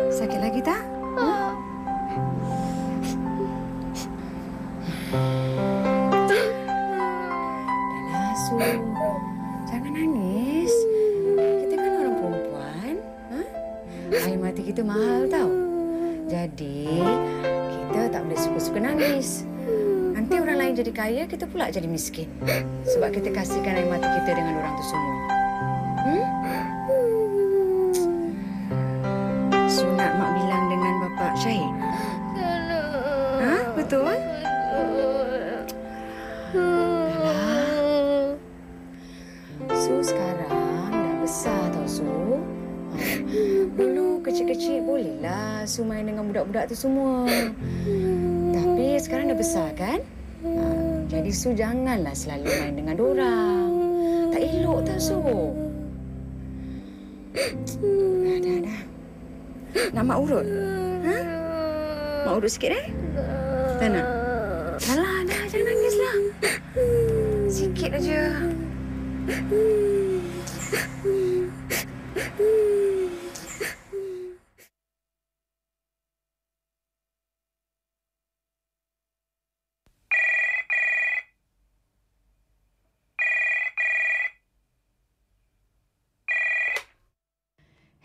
Sakit lagi tak? Dahlah, Su. Jangan nangis. Kita kan orang perempuan. Air mata kita mahal tau. Jadi, kita tak boleh suka-suka nangis. Nanti orang lain jadi kaya, kita pula jadi miskin. Sebab kita kasihkan air mata kita dengan orang tu semua. Sunat mak bilang dengan Bapak Syahid. Betul? Alah. Su sekarang dah besar tau, Su. Dulu kecil-kecil bolehlah Su main dengan budak-budak tu semua. Tapi sekarang dah besar kan? Jadi Su janganlah selalu main dengan dorang. Tak elok tau, Su. Dah. Nak mak urut? Mak urut sikit Tak nak? Alah, dah. Jangan nangislah. Sikit aja.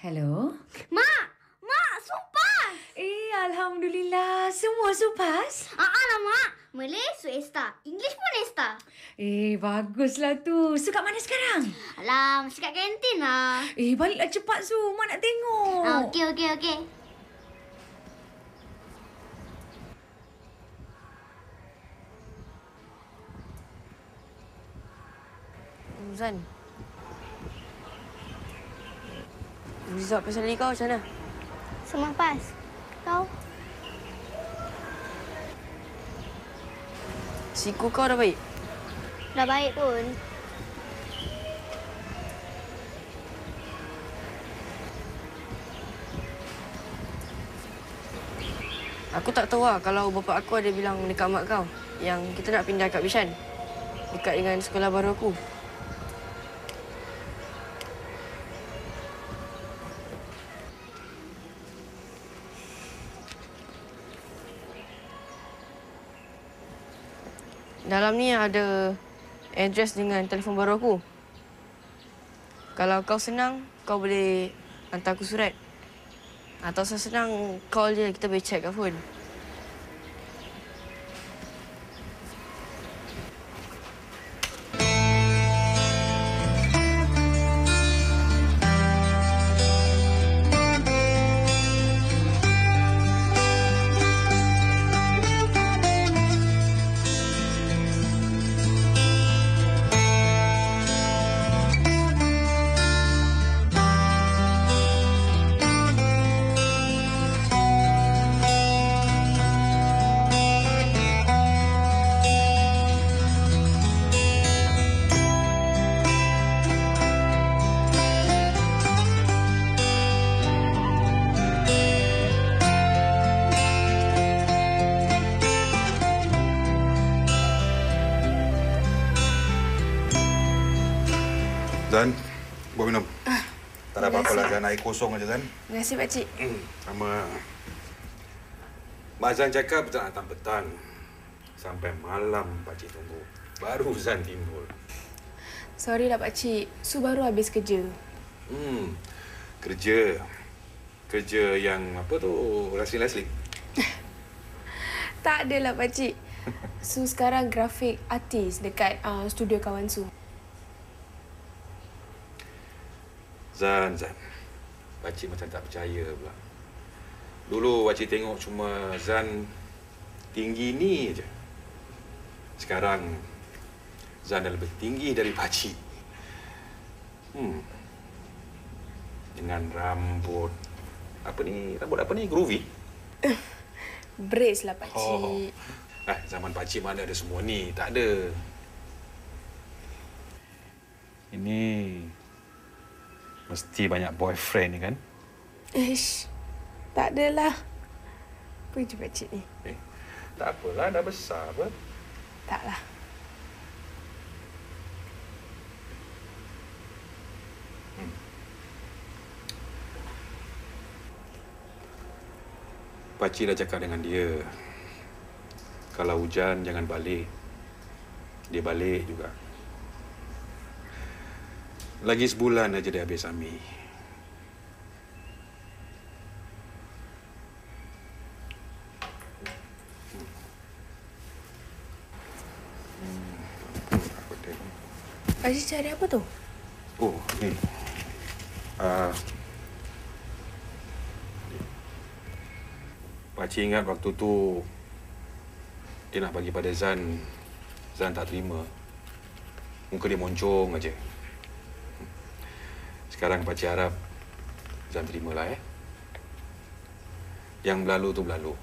Hello? Mak! Mak, supas! Alhamdulillah. Semua supas? Lah, Mak. Malay, Su Esta. English pun Esta. Baguslah tu. Su kat mana sekarang? Alah, masih kat kantin lah. Baliklah cepat, Su. Mak nak tengok. Okey. Zan. Result personally kau macam mana? Semua pas. Kau? Siku kau dah baik? Dah baik pun. Aku tak tahu lah kalau bapa aku ada bilang dekat mak kau yang kita nak pindah kat Bishan. Dekat dengan sekolah baru aku. Dalam ni ada address dengan telefon baru aku. Kalau kau senang, kau boleh hantar aku surat. Atau senang call je, kita boleh chat kat phone. Zan, buat minum. Tak ada apa-apa lah, Zan. Air kosong aja, Zan. Terima kasih, Pakcik. Sama. Mak Zan cakap tak datang petang. Sampai malam Pakcik tunggu. Baru Zan timbul. Sorry lah, Pakcik. Su baru habis kerja. Kerja. Kerja yang apa tu, lasling-lasling. Tak adalah, Pakcik. Su sekarang grafik artis dekat studio kawan Su. Zan. Pakcik macam tak percaya pula. Dulu Pakcik tengok cuma Zan tinggi ni je. Sekarang Zan dah lebih tinggi dari Pakcik. Dengan rambut rambut apa ni? Groovy? Braids lah, Pakcik. Zaman Pakcik mana ada semua ni? Tak ada. Ini mesti banyak boyfriend ni kan? Ish, tak adalah. Apa je Pakcik ni? Tak apalah, dah besar apa? Taklah. pakcik dah cakap dengan dia. Kalau hujan, jangan balik. Dia balik juga. Lagi sebulan aja dia habis AMI. Pakcik cari apa tu? Oh, ni. Pakcik ingat waktu tu dia nak bagi pada Zan. Zan tak terima. Muka dia moncong aja. Sekarang pakcik harap Zan terimalah Yang berlalu tu berlalu.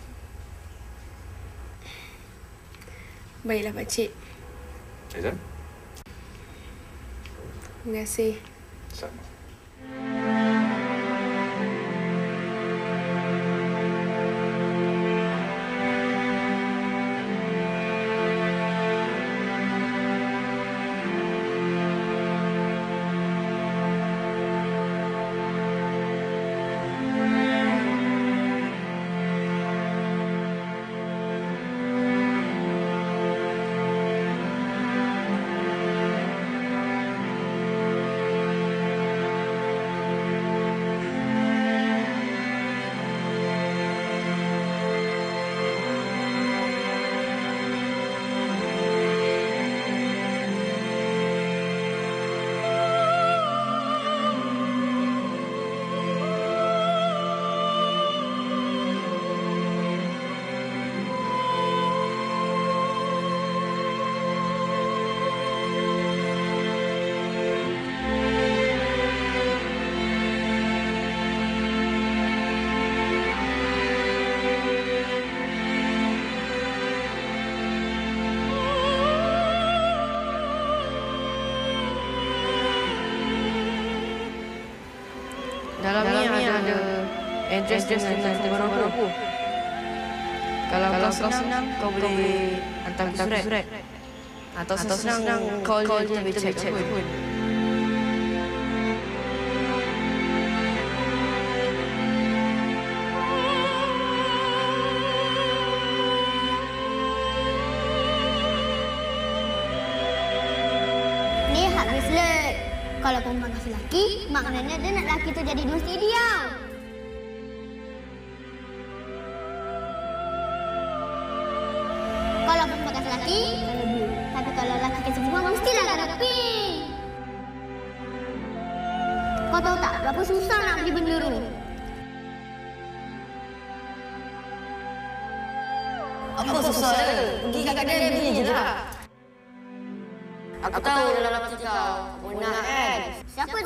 Baiklah pakcik. Zan? Terima kasih. Sama. Dalam ni ada address dengan nombor aku. Kalau kau senang, kau boleh hantar surat. Atau senang call dia check pun. Ni hak bracelet. Kalau perempuan kasih lelaki, maknanya dia nak lelaki tu jadi mesti dia. Kalau perempuan kasih lelaki, kalau blue. Tapi kalau lelaki kasih perempuan, mestilah kena pink. Kau tahu tak berapa susah nak beli benda tu? Apa susah dia? Pergi kat kedai beli je lah. Aku tahu dalam hati kau, nak kan? Siapa